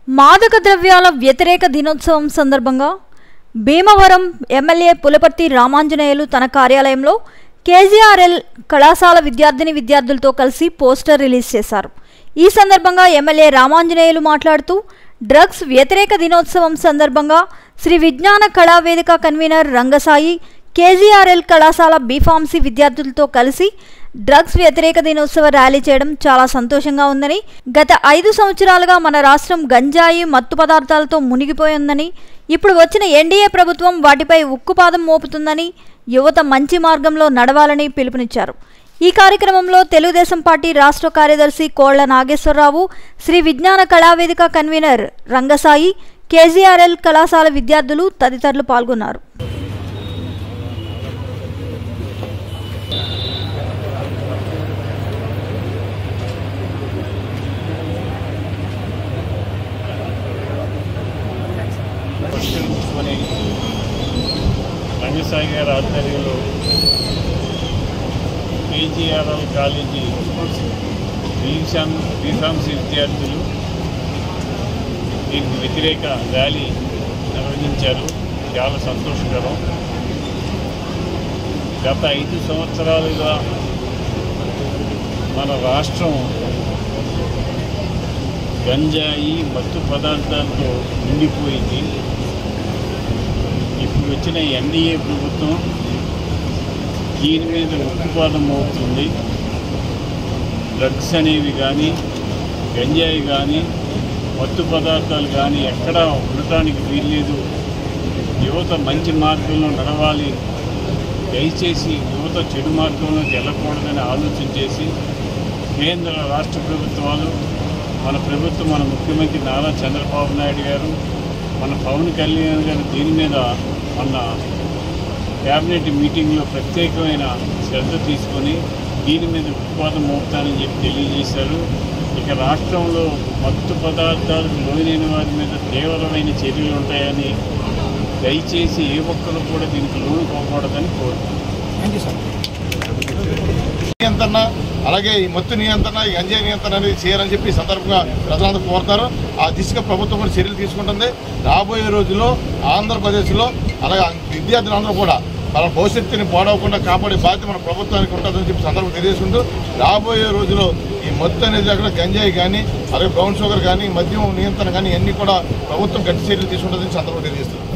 మాదక ద్రవ్యాల వ్యతిరేక దినోత్సవం సందర్భంగా భీమవరం ఎమ్మెల్యే పులపర్తి రామాంజనేయులు తన కార్యాలయంలో కేజీఆర్ఎల్ కళాశాల విద్యార్థులతో కలిసి పోస్టర్ రిలీజ్ చేశారు. ఈ సందర్భంగా ఎమ్మెల్యే రామాంజనేయులు మాట్లాడుతూ డ్రగ్స్ వ్యతిరేక దినోత్సవం సందర్భంగా శ్రీ విజ్ఞాన కళావేదిక కన్వీనర్ రంగసాయి కేజీఆర్ఎల్ కళాశాల బీఫార్మసీ విద్యార్థులతో కలిసి డ్రగ్స్ వ్యతిరేక దినోత్సవ ర్యాలీ చేయడం చాలా సంతోషంగా ఉందని, గత 5 సంవత్సరాలుగా మన రాష్ట్రం గంజాయి మత్తు పదార్థాలతో మునిగిపోయిందని, ఇప్పుడు వచ్చిన ఎన్డీఏ ప్రభుత్వం వాటిపై ఉక్కుపాదం మోపుతుందని, యువత మంచి మార్గంలో నడవాలని పిలుపునిచ్చారు. ఈ కార్యక్రమంలో తెలుగుదేశం పార్టీ రాష్ట్ర కార్యదర్శి కోళ్ల నాగేశ్వరరావు, శ్రీ విజ్ఞాన కళావేదిక కన్వీనర్ రంగసాయి, కేజీఆర్ఎల్ కళాశాల విద్యార్థులు తదితరులు పాల్గొన్నారు. రంగసాయి గారి ఆధ్వర్యంలో కేజీఆర్ఎల్ కాలేజీ బీఫార్మసీ విద్యార్థులు దీనికి వ్యతిరేక ర్యాలీ నిర్వహించారు. చాలా సంతోషకరం. గత 5 సంవత్సరాలుగా మన రాష్ట్రం గంజాయి మత్తు పదార్థాలతో నిండిపోయింది. ఇప్పుడు వచ్చిన ఎన్డీఏ ప్రభుత్వం దీని మీద ఉక్కుపాదం మోపుతుంది. డ్రగ్స్ అనేవి కానీ, గంజాయి కానీ, మత్తు పదార్థాలు కానీ ఎక్కడా ఉండటానికి వీల్లేదు. యువత మంచి మార్గంలో నడవాలి. దయచేసి యువత చెడు మార్గంలోకి వెళ్ళకూడదని ఆలోచన చేసి కేంద్ర రాష్ట్ర ప్రభుత్వాలు, మన ప్రభుత్వం, మన ముఖ్యమంత్రి నారా చంద్రబాబు నాయుడు గారు, మన పవన్ కళ్యాణ్ గారు దీని మీద మన క్యాబినెట్ మీటింగ్లో ప్రత్యేకమైన శ్రద్ధ తీసుకొని దీని మీద ఉత్పాదం మోపుతానని చెప్పి తెలియజేశారు. ఇక రాష్ట్రంలో మత్తు పదార్థాలకు లోనైన వారి మీద తీవ్రమైన చర్యలు ఉంటాయని, దయచేసి ఏ ఒక్కరు కూడా దీనికి లోను పోకూడదని కోరుతున్నాను. నియంత్రణ, అలాగే ఈ మత్తు నియంత్రణ, ఈ గంజాయి నియంత్రణ అనేది చేయాలని చెప్పి సందర్భంగా ప్రజలందరూ కోరుతారు. ఆ దిశగా ప్రభుత్వం కూడా చర్యలు తీసుకుంటుంది. రాబోయే రోజుల్లో ఆంధ్రప్రదేశ్లో అలాగే విద్యార్థులందరూ కూడా వాళ్ళ భవిష్యత్తుని పాడవకుండా కాపాడే బాధ్యత మన ప్రభుత్వానికి ఉంటుందని చెప్పి సందర్భం తెలియజేసుకుంటూ, రాబోయే రోజుల్లో ఈ మత్తు అనేది అక్కడ గంజాయి కానీ, అలాగే బ్రౌన్ షుగర్ కానీ, మద్యం నియంత్రణ కానీ అన్నీ కూడా ప్రభుత్వం గట్టి చర్యలు తీసుకుంటుందని సందర్భం తెలియజేస్తుంది.